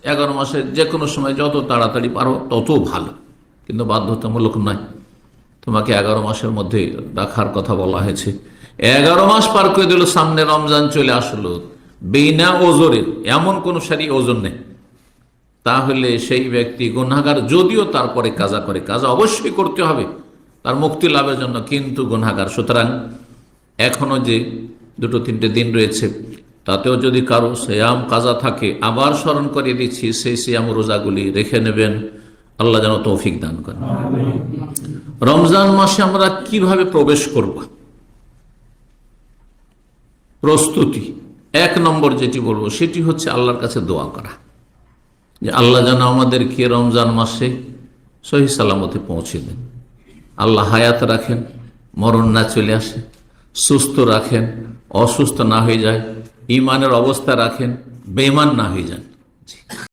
11 মাসে যে কোনো সময় যত তাড়াতাড়ি পারো তত ভালো, কিন্তু বাধ্যতামূলক নয়। তোমাকে 11 মাসের মধ্যে রাখার কথা বলা হয়েছে। 11 মাস পার করে দিল, সামনে রমজান চলে আসলো, বিনা ওজরের, এমন কোন সারি ওজন নেই, তাহলে সেই ব্যক্তি গুনাহগার। যদিও তারপরে কাজা করে, কাজা অবশ্যই করতে হবে তার মুক্তি লাভের জন্য, কিন্তু গুনাহগার। সুতরাং এখনো যে 2-3টে দিন রয়েছে, তাতেও যদি কারো সিয়াম কাজা থাকে, আবার স্মরণ করিয়ে দিচ্ছি, সেই সিয়াম রোজাগুলি রেখে নেবেন। আল্লাহ যেন তৌফিক দান করেন। রমজান মাসে আমরা কিভাবে প্রবেশ করব? প্রস্তুতি 1 নম্বর যেটি বলবো সেটি হচ্ছে আল্লাহর কাছে দোয়া করা, যে আল্লাহ যেন আমাদেরকে রমজান মাসে সহি সালামতে পৌঁছে দেন। আল্লাহ হায়াত রাখেন, মরণ না চলে আসে, সুস্থ রাখেন, অসুস্থ না হয়ে যায়, ইমানের অবস্থা রাখেন, বেঈমান না হয়ে যান।